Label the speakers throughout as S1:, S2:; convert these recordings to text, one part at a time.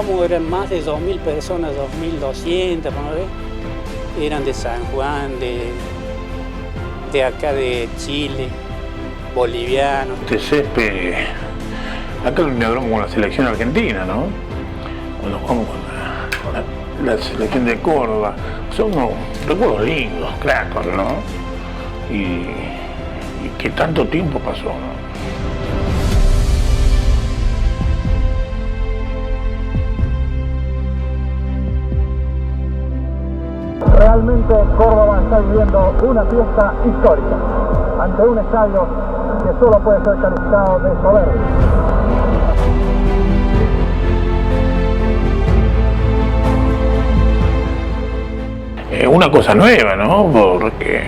S1: estábamos, eran más de 2.000 personas, 2.200, ¿no? Eran de San Juan, de acá de Chile, bolivianos.
S2: Este césped, acá lo inauguramos con la selección argentina, ¿no? Cuando jugamos con la selección de Córdoba. Son unos recuerdos lindos, clásicos, ¿no? Y que tanto tiempo pasó, ¿no?
S3: Realmente Córdoba está viviendo una fiesta histórica ante un estadio que solo puede ser calificado de soberbio.
S2: Una cosa nueva, ¿no? Porque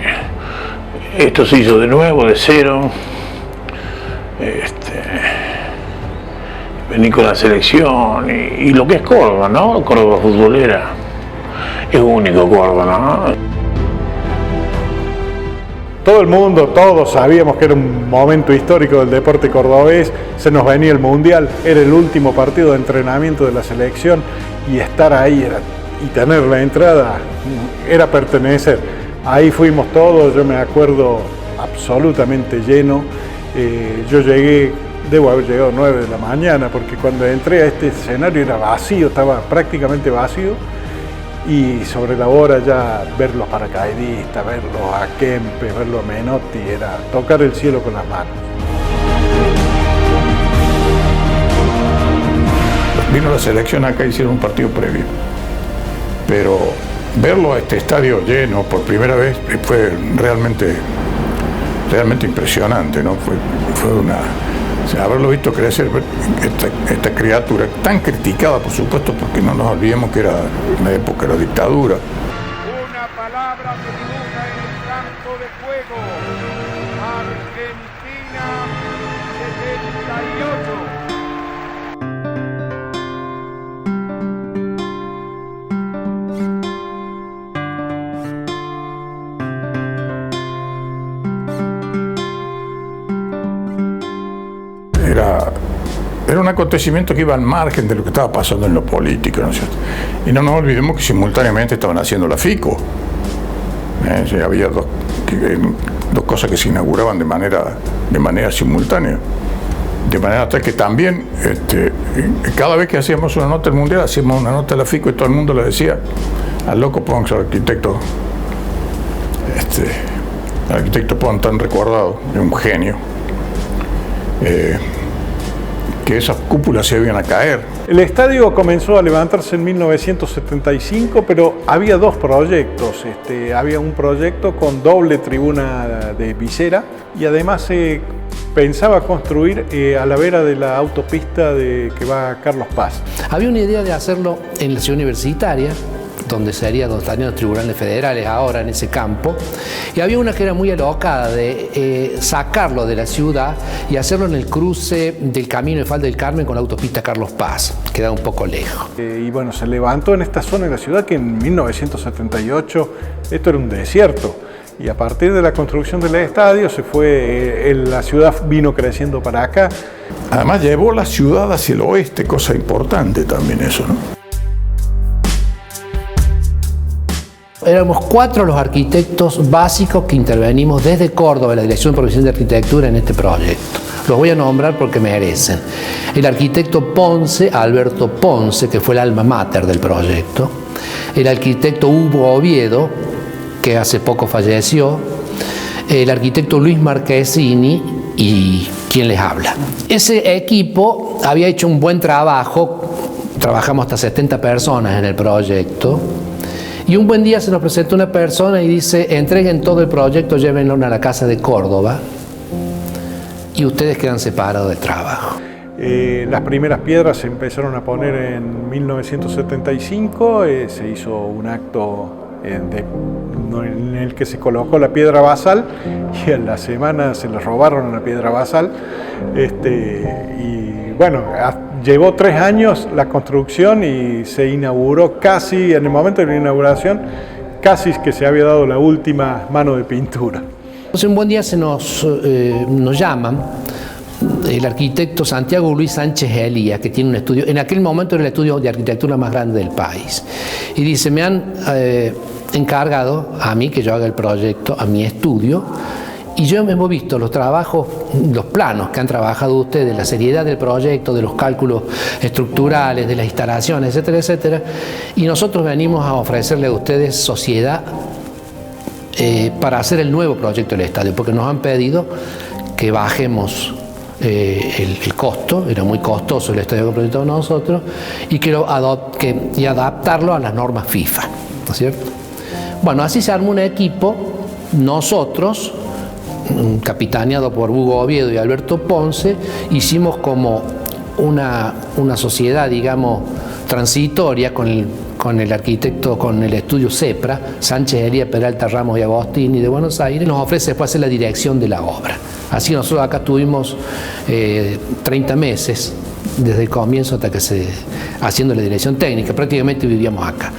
S2: esto se hizo de nuevo, de cero. Vení con la selección y lo que es Córdoba, ¿no? Córdoba futbolera. Es único Córdoba, ¿no?
S4: Todo el mundo, todos sabíamos que era un momento histórico del deporte cordobés, se nos venía el Mundial, era el último partido de entrenamiento de la selección y estar ahí y tener la entrada era pertenecer. Ahí fuimos todos, yo me acuerdo absolutamente lleno. Yo debo haber llegado 9 de la mañana porque cuando entré a este escenario era vacío, estaba prácticamente vacío. Y sobre la hora ya ver los paracaidistas, verlos a Kempes, verlos a Menotti, era tocar el cielo con las manos.
S5: Vino la selección acá, hicieron un partido previo, pero verlo a este estadio lleno por primera vez fue realmente impresionante, ¿no? Fue una... O sea, haberlo visto crecer, esta criatura tan criticada, por supuesto, porque no nos olvidemos que era una época de la dictadura.
S6: Una palabra se dibuja en el campo de juego. Argentina 78.
S5: Era un acontecimiento que iba al margen de lo que estaba pasando en lo político, ¿no es cierto? Y no nos olvidemos que simultáneamente estaban haciendo la FICO. Había dos cosas que se inauguraban de manera simultánea. De manera tal que también, cada vez que hacíamos una nota del Mundial, hacíamos una nota de la FICO y todo el mundo le decía al loco Pons, al arquitecto Pons tan recordado, un genio, que esas cúpulas se iban a caer.
S4: El estadio comenzó a levantarse en 1975, pero había dos proyectos. Había un proyecto con doble tribuna de visera y además se pensaba construir a la vera de la autopista que va a Carlos Paz.
S7: Había una idea de hacerlo en la ciudad universitaria, donde estarían los tribunales federales ahora en ese campo, y había una que era muy alocada de sacarlo de la ciudad y hacerlo en el cruce del camino de Falda del Carmen con la autopista Carlos Paz, quedaba un poco lejos. Y
S4: bueno, se levantó en esta zona de la ciudad que en 1978 esto era un desierto, y a partir de la construcción del estadio la ciudad vino creciendo para acá.
S5: Además llevó la ciudad hacia el oeste, cosa importante también eso, ¿no?
S7: Éramos 4 los arquitectos básicos que intervenimos desde Córdoba, la Dirección Provincial de Arquitectura, en este proyecto. Los voy a nombrar porque merecen. El arquitecto Ponce, Alberto Ponce, que fue el alma mater del proyecto. El arquitecto Hugo Oviedo, que hace poco falleció. El arquitecto Luis Marchesini y quien les habla. Ese equipo había hecho un buen trabajo. Trabajamos hasta 70 personas en el proyecto. Y un buen día se nos presentó una persona y dice: entreguen todo el proyecto, llévenlo a la Casa de Córdoba y ustedes quedan separados del trabajo.
S4: Las primeras piedras se empezaron a poner en 1975, se hizo un acto en el que se colocó la piedra basal y en la semana se les robaron la piedra basal. Y bueno, llevó 3 años la construcción y se inauguró casi, en el momento de la inauguración, casi que se había dado la última mano de pintura.
S7: Entonces un buen día nos llaman el arquitecto Santiago Luis Sánchez Elía, que tiene un estudio, en aquel momento era el estudio de arquitectura más grande del país, y dice, me han encargado a mí que yo haga el proyecto, a mi estudio, y yo hemos visto los trabajos, los planos que han trabajado ustedes, la seriedad del proyecto, de los cálculos estructurales, de las instalaciones, etcétera, etcétera, y nosotros venimos a ofrecerle a ustedes sociedad para hacer el nuevo proyecto del estadio, porque nos han pedido que bajemos el costo, era muy costoso el estadio que proyectamos nosotros, y adaptarlo a las normas FIFA, ¿no es cierto? Bueno, así se armó un equipo, nosotros, capitaneado por Hugo Oviedo y Alberto Ponce, hicimos como una sociedad, digamos, transitoria con el arquitecto, con el estudio CEPRA, Sánchez Elía, Peralta, Ramos y Agostini de Buenos Aires, nos ofrece después hacer la dirección de la obra. Así nosotros acá tuvimos 30 meses, desde el comienzo hasta que haciendo la dirección técnica, prácticamente vivíamos acá.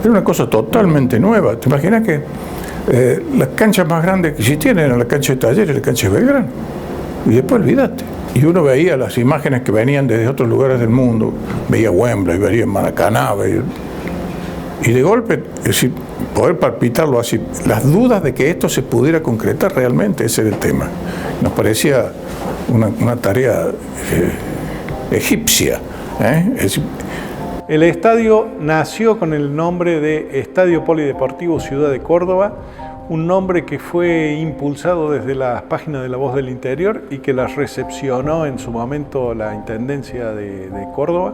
S5: Era una cosa totalmente nueva. ¿Te imaginas que las canchas más grandes que existían eran la cancha de Talleres y la cancha de Belgrano? Y después olvídate. Y uno veía las imágenes que venían desde otros lugares del mundo, veía Wembley, veía Maracaná, y de golpe, es decir, poder palpitarlo así, las dudas de que esto se pudiera concretar realmente, ese era el tema. Nos parecía una tarea egipcia. Es decir,
S4: el estadio nació con el nombre de Estadio Polideportivo Ciudad de Córdoba, un nombre que fue impulsado desde las páginas de La Voz del Interior y que las recepcionó en su momento la Intendencia de Córdoba,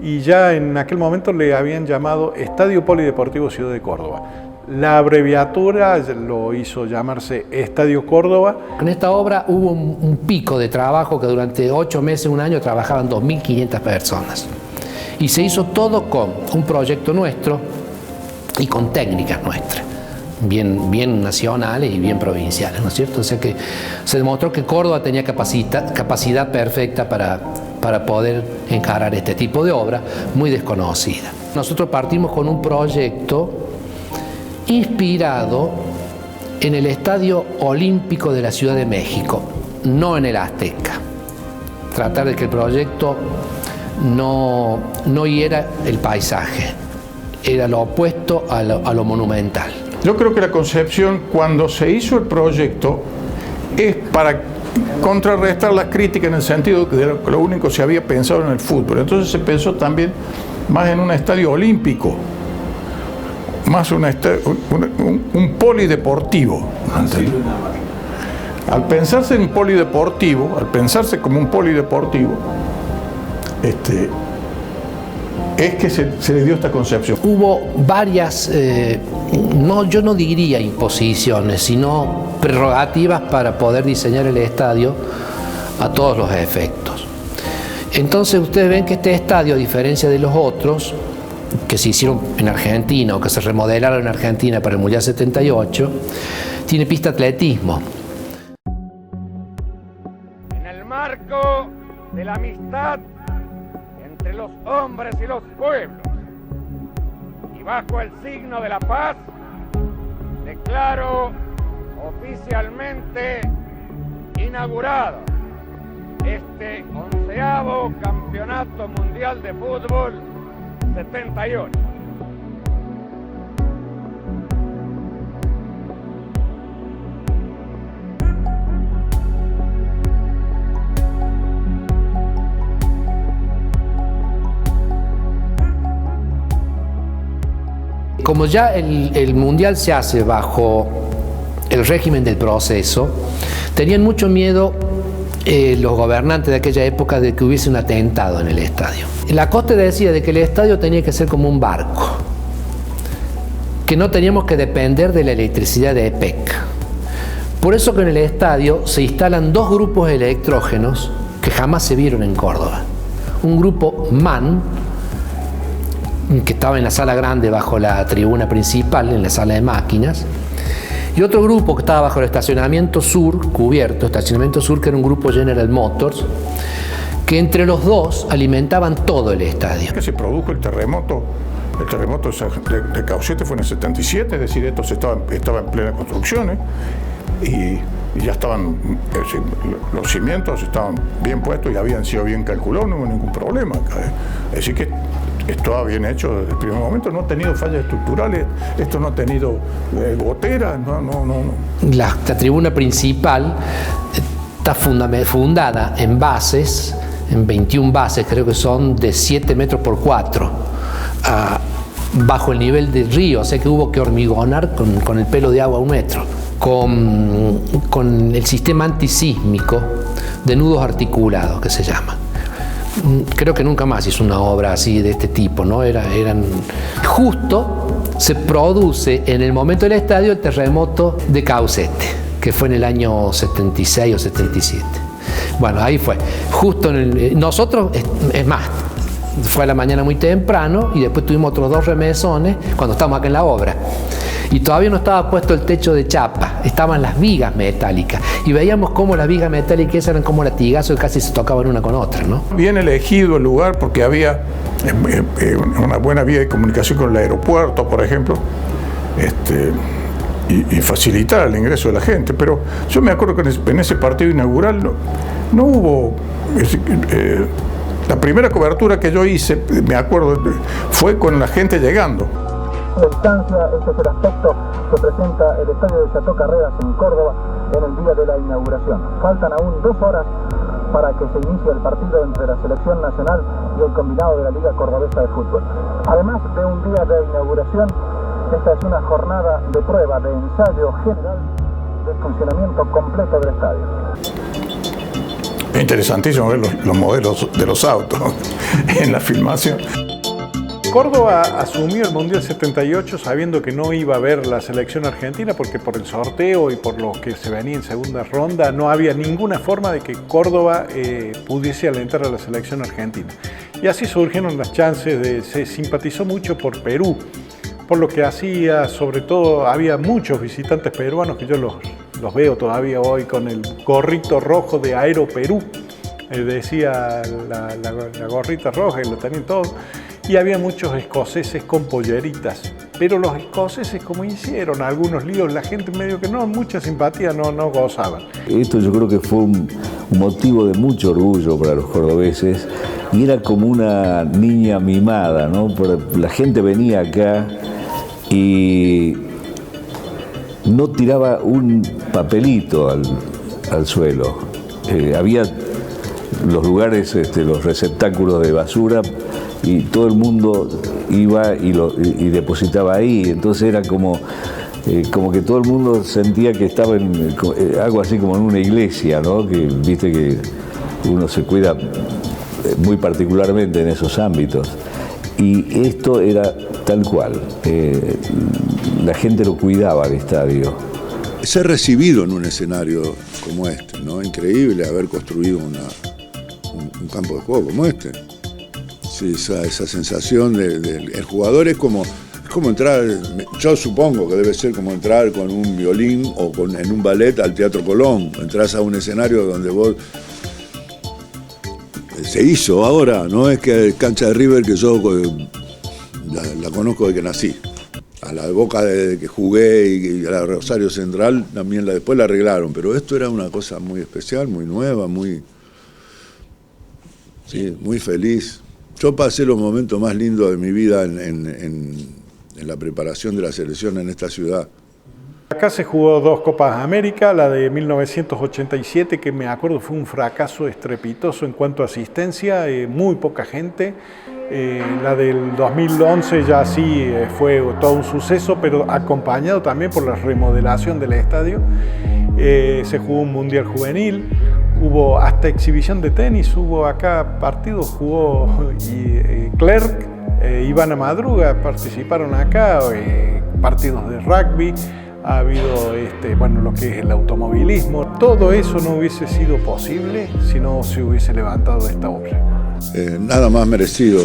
S4: y ya en aquel momento le habían llamado Estadio Polideportivo Ciudad de Córdoba. La abreviatura lo hizo llamarse Estadio Córdoba.
S7: En esta obra hubo un pico de trabajo que durante 8 meses, un año, trabajaban 2.500 personas. Y se hizo todo con un proyecto nuestro y con técnicas nuestras, bien nacionales y bien provinciales, ¿no es cierto? O sea que se demostró que Córdoba tenía capacidad perfecta para poder encarar este tipo de obra muy desconocida. Nosotros partimos con un proyecto inspirado en el Estadio Olímpico de la Ciudad de México, no en el Azteca. Tratar de que el proyecto no hiera el paisaje, era lo opuesto a lo monumental.
S5: Yo creo que la concepción, cuando se hizo el proyecto, es para contrarrestar las críticas en el sentido de que lo único se había pensado en el fútbol. Entonces se pensó también más en un estadio olímpico, más un polideportivo. Al pensarse en polideportivo, al pensarse como un polideportivo, es que se le dio esta concepción.
S7: Hubo varias, yo no diría imposiciones, sino prerrogativas para poder diseñar el estadio a todos los efectos. Entonces ustedes ven que este estadio, a diferencia de los otros que se hicieron en Argentina o que se remodelaron en Argentina para el Mundial 78, tiene pista de atletismo.
S6: En el marco de la amistad entre los hombres y los pueblos, y bajo el signo de la paz, declaro oficialmente inaugurado este 11º Campeonato Mundial de Fútbol 78.
S7: Como ya el Mundial se hace bajo el régimen del proceso, tenían mucho miedo los gobernantes de aquella época de que hubiese un atentado en el estadio. Lacoste decía de que el estadio tenía que ser como un barco, que no teníamos que depender de la electricidad de EPEC. Por eso que en el estadio se instalan 2 grupos electrógenos que jamás se vieron en Córdoba. Un grupo MAN, que estaba en la sala grande bajo la tribuna principal, en la sala de máquinas, y otro grupo que estaba bajo el estacionamiento sur, cubierto, estacionamiento sur, que era un grupo General Motors, que entre los dos alimentaban todo el estadio.
S5: Que se produjo el terremoto El terremoto de Caucete fue en el 77, es decir, esto estaba en plena construcción, y ya estaban, es decir, los cimientos estaban bien puestos y habían sido bien calculados, no hubo ningún problema. Es decir, que estaba bien hecho desde el primer momento, no ha tenido fallas estructurales, esto no ha tenido goteras, no.
S7: La tribuna principal está fundada en bases, en 21 bases, creo que son de 7 metros por 4, bajo el nivel del río, o sea que hubo que hormigonar con el pelo de agua a 1 metro, con el sistema antisísmico de nudos articulados, que se llama. Creo que nunca más hizo una obra así de este tipo, ¿no? Justo se produce en el momento del estadio el terremoto de Caucete, que fue en el año 76 o 77. Bueno, ahí fue. Justo nosotros, es más, fue a la mañana muy temprano y después tuvimos otros 2 remesones cuando estábamos acá en la obra. Y todavía no estaba puesto el techo de chapa, estaban las vigas metálicas. Y veíamos cómo las vigas metálicas eran como latigazos y casi se tocaban una con otra, ¿no?
S5: Bien elegido el lugar porque había una buena vía de comunicación con el aeropuerto, por ejemplo, y facilitar el ingreso de la gente. Pero yo me acuerdo que en ese partido inaugural no hubo... la primera cobertura que yo hice, me acuerdo, fue con la gente llegando.
S3: La distancia, este es el aspecto que presenta el estadio de Chateau Carreras en Córdoba en el día de la inauguración. Faltan aún 2 horas para que se inicie el partido entre la selección nacional y el combinado de la Liga Cordobesa de Fútbol. Además de un día de inauguración, esta es una jornada de prueba, de ensayo general del funcionamiento completo del estadio.
S5: Es interesantísimo ver los modelos de los autos en la filmación.
S4: Córdoba asumió el Mundial 78 sabiendo que no iba a haber la selección argentina porque por el sorteo y por lo que se venía en segunda ronda no había ninguna forma de que Córdoba pudiese alentar a la selección argentina. Y así surgieron las chances se simpatizó mucho por Perú, por lo que hacía, sobre todo había muchos visitantes peruanos que yo los veo todavía hoy con el gorrito rojo de Aero Perú, decía la gorrita roja y lo tenían todos. Y había muchos escoceses con polleritas, pero los escoceses, como hicieron algunos líos, la gente medio que mucha simpatía no gozaba.
S8: Esto yo creo que fue un motivo de mucho orgullo para los cordobeses y era como una niña mimada, ¿no? La gente venía acá y no tiraba un papelito al suelo. Había los lugares, los receptáculos de basura, y todo el mundo iba y depositaba ahí, entonces era como que todo el mundo sentía que estaba en algo así como en una iglesia, ¿no? Que viste que uno se cuida muy particularmente en esos ámbitos, y esto era tal cual, la gente lo cuidaba al estadio.
S9: Ser recibido en un escenario como este, ¿no? Increíble haber construido un campo de juego como este. Sí, esa sensación del jugador es como entrar, yo supongo que debe ser como entrar con un violín o en un ballet al Teatro Colón. Entrás a un escenario donde vos... Se hizo ahora, no es que cancha de River que yo la conozco desde que nací. A la Boca de que jugué y a la Rosario Central también después la arreglaron, pero esto era una cosa muy especial, muy nueva, muy feliz. Yo pasé los momentos más lindos de mi vida en la preparación de la selección en esta ciudad.
S4: Acá se jugó 2 Copas América, la de 1987, que me acuerdo fue un fracaso estrepitoso en cuanto a asistencia, muy poca gente. La del 2011 ya sí fue todo un suceso, pero acompañado también por la remodelación del estadio. Se jugó un Mundial Juvenil. Hubo hasta exhibición de tenis, hubo acá partidos, jugó Clerc, Ivana Madruga, participaron acá, partidos de rugby, ha habido lo que es el automovilismo. Todo eso no hubiese sido posible si no se hubiese levantado esta obra.
S9: Nada más merecido.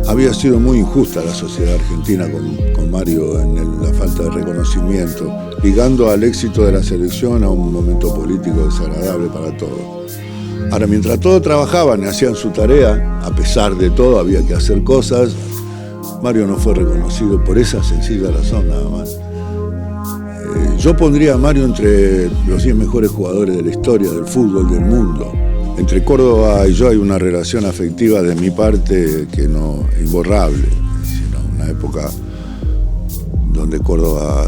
S9: Había sido muy injusta la sociedad argentina con Mario en la falta de reconocimiento, ligando al éxito de la selección a un momento político desagradable para todos. Ahora, mientras todos trabajaban y hacían su tarea, a pesar de todo había que hacer cosas, Mario no fue reconocido por esa sencilla razón nada más. Yo pondría a Mario entre los 10 mejores jugadores de la historia del fútbol del mundo. Entre Córdoba y yo hay una relación afectiva de mi parte que no imborrable, sino una época donde Córdoba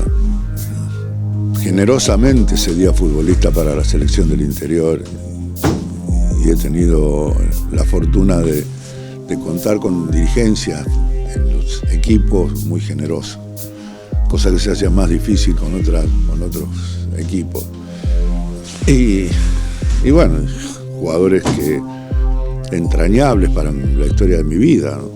S9: generosamente cedía futbolista para la selección del interior y he tenido la fortuna de contar con dirigencias en los equipos muy generosos, cosa que se hacía más difícil con otros equipos. Y bueno, jugadores entrañables para la historia de mi vida, ¿no?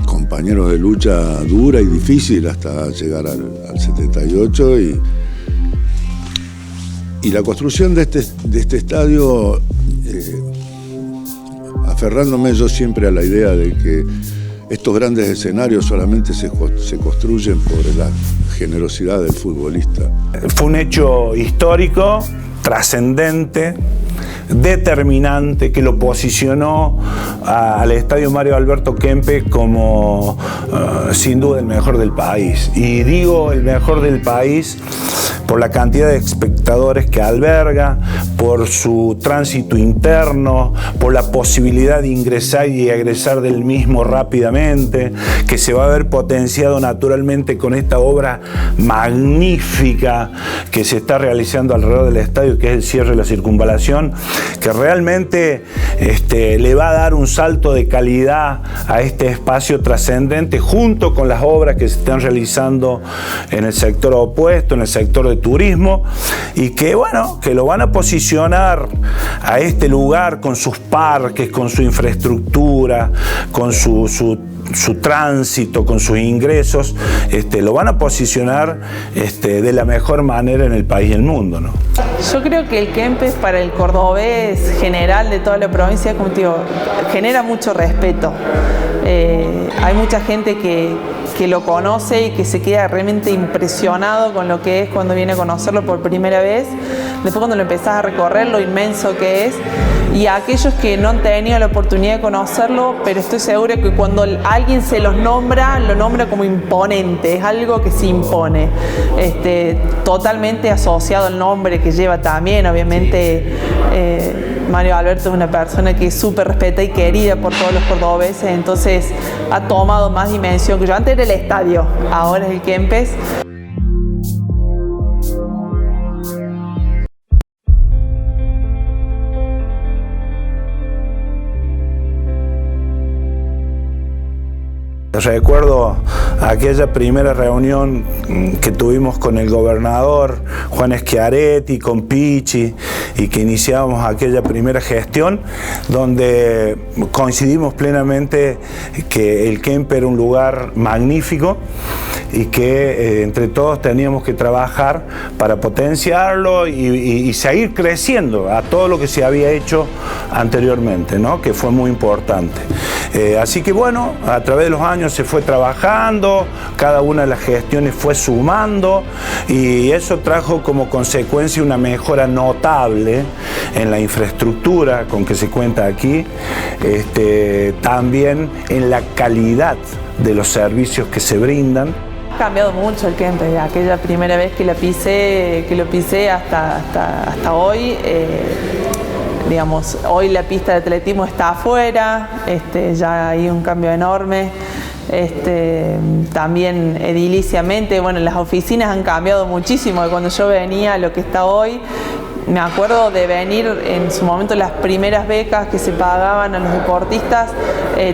S9: Compañeros de lucha dura y difícil hasta llegar al 78 y la construcción de este estadio, aferrándome yo siempre a la idea de que estos grandes escenarios solamente se construyen por la generosidad del futbolista.
S10: Fue un hecho histórico, trascendente, determinante, que lo posicionó al Estadio Mario Alberto Kempes como sin duda el mejor del país. Y digo el mejor del país por la cantidad de espectadores que alberga, por su tránsito interno, por la posibilidad de ingresar y egresar del mismo rápidamente, que se va a ver potenciado naturalmente con esta obra magnífica que se está realizando alrededor del estadio, que es el cierre de la circunvalación, que realmente le va a dar un salto de calidad a este espacio trascendente, junto con las obras que se están realizando en el sector opuesto, en el sector de turismo, y que bueno, que lo van a posicionar a este lugar con sus parques, con su infraestructura, con su tránsito, con sus ingresos, lo van a posicionar de la mejor manera en el país y el mundo, ¿no?
S11: Yo creo que el Kempes para el cordobés general de toda la provincia, como te digo, genera mucho respeto. Hay mucha gente que lo conoce y que se queda realmente impresionado con lo que es cuando viene a conocerlo por primera vez. Después cuando lo empezás a recorrer, lo inmenso que es. Y a aquellos que no han tenido la oportunidad de conocerlo, pero estoy segura que cuando alguien se los nombra, lo nombra como imponente, es algo que se impone. Totalmente asociado al nombre que lleva también, obviamente. Mario Alberto es una persona que es súper respetada y querida por todos los cordobeses, entonces ha tomado más dimensión que yo. Antes era el estadio, ahora es el Kempes.
S10: Recuerdo aquella primera reunión que tuvimos con el gobernador Juan Schiaretti, con Pichi, y que iniciábamos aquella primera gestión, donde coincidimos plenamente que el Kempes era un lugar magnífico y que entre todos teníamos que trabajar para potenciarlo y seguir creciendo a todo lo que se había hecho anteriormente, ¿no? Que fue muy importante. Así que bueno, a través de los años se fue trabajando, cada una de las gestiones fue sumando y eso trajo como consecuencia una mejora notable en la infraestructura con que se cuenta aquí, también en la calidad de los servicios que se brindan.
S11: Ha cambiado mucho el Kempes, aquella primera vez que lo pisé hasta hoy. Digamos, hoy la pista de atletismo está afuera, ya hay un cambio enorme. También ediliciamente, bueno, las oficinas han cambiado muchísimo de cuando yo venía a lo que está hoy. Me acuerdo de venir en su momento las primeras becas que se pagaban a los deportistas,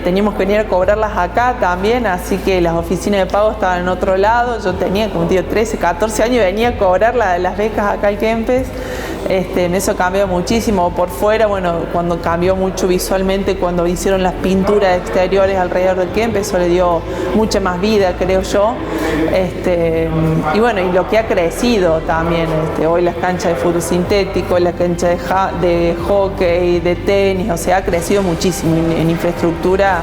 S11: teníamos que venir a cobrarlas acá también, así que las oficinas de pago estaban en otro lado. Yo tenía como 13, 14 años y venía a cobrar las becas acá al Kempes. Eso cambió muchísimo. Por fuera, bueno, cuando cambió mucho visualmente, cuando hicieron las pinturas exteriores alrededor del Kempes, eso le dio mucha más vida, creo yo. Y bueno, y lo que ha crecido también, hoy las canchas de fútbol sintético, la cancha de hockey, de tenis, o sea, ha crecido muchísimo, en infraestructura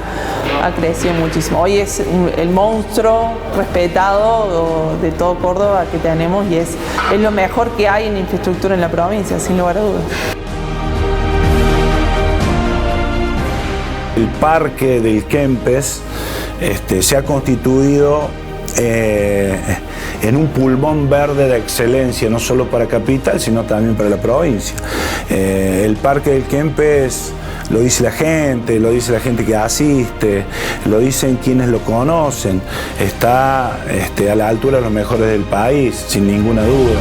S11: ha crecido muchísimo. Hoy es el monstruo respetado de todo Córdoba que tenemos y es lo mejor que hay en infraestructura en la provincia, sin lugar a dudas.
S10: El parque del Kempes se ha constituido en un pulmón verde de excelencia, no solo para Capital, sino también para la provincia. El Parque del Kempes lo dice la gente que asiste, lo dicen quienes lo conocen, está a la altura de los mejores del país, sin ninguna duda.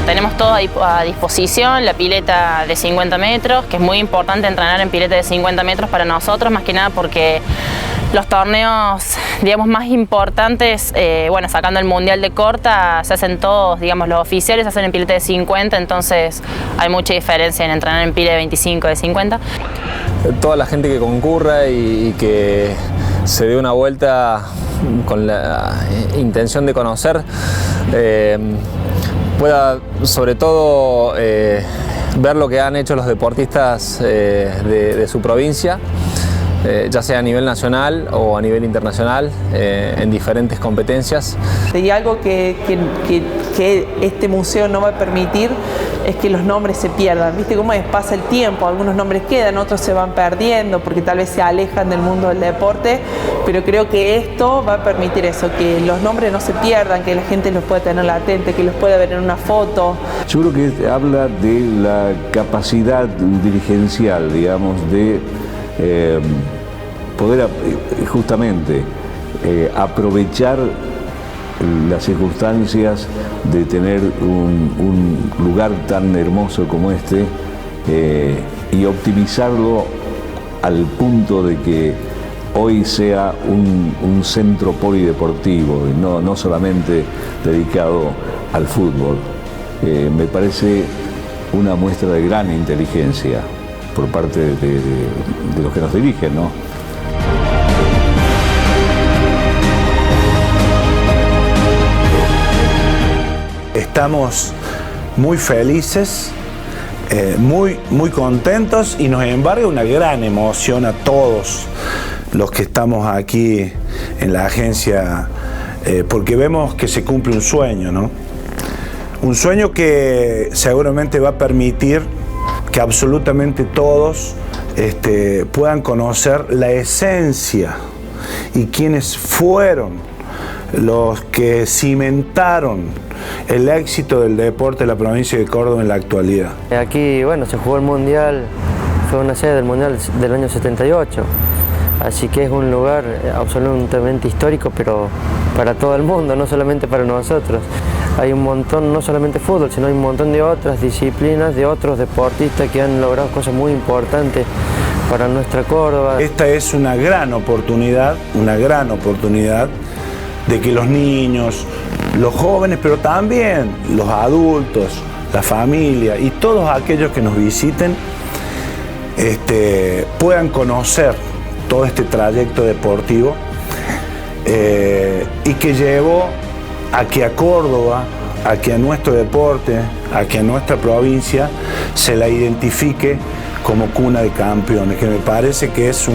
S12: Tenemos todo a disposición, la pileta de 50 metros, que es muy importante entrenar en pileta de 50 metros para nosotros, más que nada porque los torneos, digamos, más importantes, bueno, sacando el Mundial de Corta, se hacen todos, digamos, los oficiales se hacen en pileta de 50, entonces hay mucha diferencia en entrenar en pileta de 25, de 50.
S13: Toda la gente que concurra y que se dé una vuelta con la intención de conocer, pueda sobre todo ver lo que han hecho los deportistas de su provincia, ya sea a nivel nacional o a nivel internacional, en diferentes competencias.
S11: Y algo que este museo no va a permitir es que los nombres se pierdan. ¿Viste cómo es? Pasa el tiempo, algunos nombres quedan, otros se van perdiendo porque tal vez se alejan del mundo del deporte, pero creo que esto va a permitir eso, que los nombres no se pierdan, que la gente los pueda tener latente, que los pueda ver en una foto.
S8: Yo creo que habla de la capacidad dirigencial, digamos, de poder justamente aprovechar las circunstancias de tener un lugar tan hermoso como este y optimizarlo al punto de que hoy sea un centro polideportivo, no solamente dedicado al fútbol. Me parece una muestra de gran inteligencia por parte de los que nos dirigen, ¿no?
S10: Estamos muy felices, muy contentos y nos embarga una gran emoción a todos los que estamos aquí en la agencia, porque vemos que se cumple un sueño, ¿no? Un sueño que seguramente va a permitir que absolutamente todos puedan conocer la esencia y quiénes fueron los que cimentaron el éxito del deporte de la provincia de Córdoba en la actualidad.
S14: Aquí, bueno, se jugó el Mundial, fue una sede del Mundial del año 78, así que es un lugar absolutamente histórico, pero para todo el mundo, no solamente para nosotros. Hay un montón, no solamente fútbol, sino hay un montón de otras disciplinas, de otros deportistas que han logrado cosas muy importantes para nuestra Córdoba.
S10: Esta es una gran oportunidad de que los niños, los jóvenes, pero también los adultos, la familia y todos aquellos que nos visiten puedan conocer todo este trayecto deportivo y que llevó a que a Córdoba, a que a nuestro deporte, a que a nuestra provincia se la identifique como cuna de campeones, que me parece que es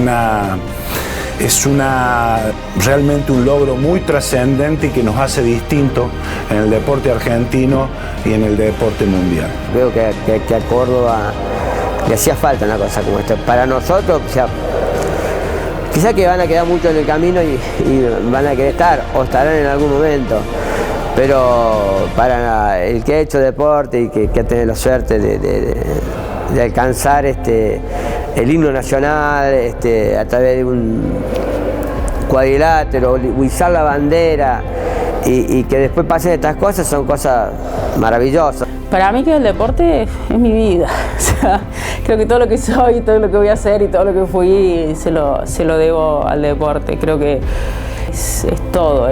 S10: realmente un logro muy trascendente y que nos hace distinto en el deporte argentino y en el deporte mundial.
S15: Creo que a Córdoba le hacía falta una cosa como esta. Para nosotros, o sea, quizá que van a quedar mucho en el camino y van a querer estar o estarán en algún momento, pero para el que ha hecho deporte y que ha tenido la suerte de alcanzar el himno nacional a través de un cuadrilátero, izar la bandera y que después pasen estas cosas, son cosas maravillosas.
S16: Para mí que el deporte es mi vida, o sea, creo que todo lo que soy, todo lo que voy a hacer y todo lo que fui se lo debo al deporte. Creo que es todo,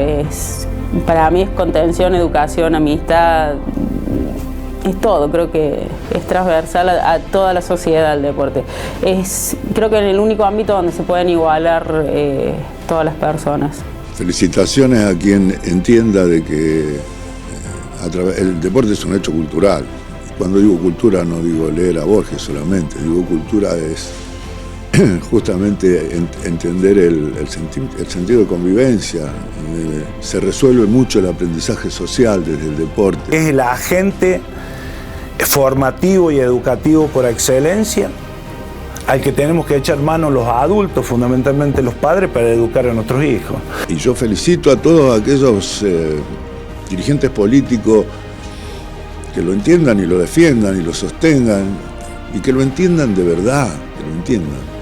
S16: para mí es contención, educación, amistad, es todo. Creo que es transversal a toda la sociedad el deporte. Creo que en el único ámbito donde se pueden igualar todas las personas.
S9: Felicitaciones a quien entienda de que el deporte es un hecho cultural. Cuando digo cultura no digo leer a Borges solamente, digo cultura es justamente entender el sentido de convivencia. Se resuelve mucho el aprendizaje social desde el deporte.
S10: Es el agente formativo y educativo por excelencia, al que tenemos que echar mano los adultos, fundamentalmente los padres, para educar a nuestros hijos.
S9: Y yo felicito a todos aquellos dirigentes políticos que lo entiendan y lo defiendan y lo sostengan, y que lo entiendan de verdad, que lo entiendan.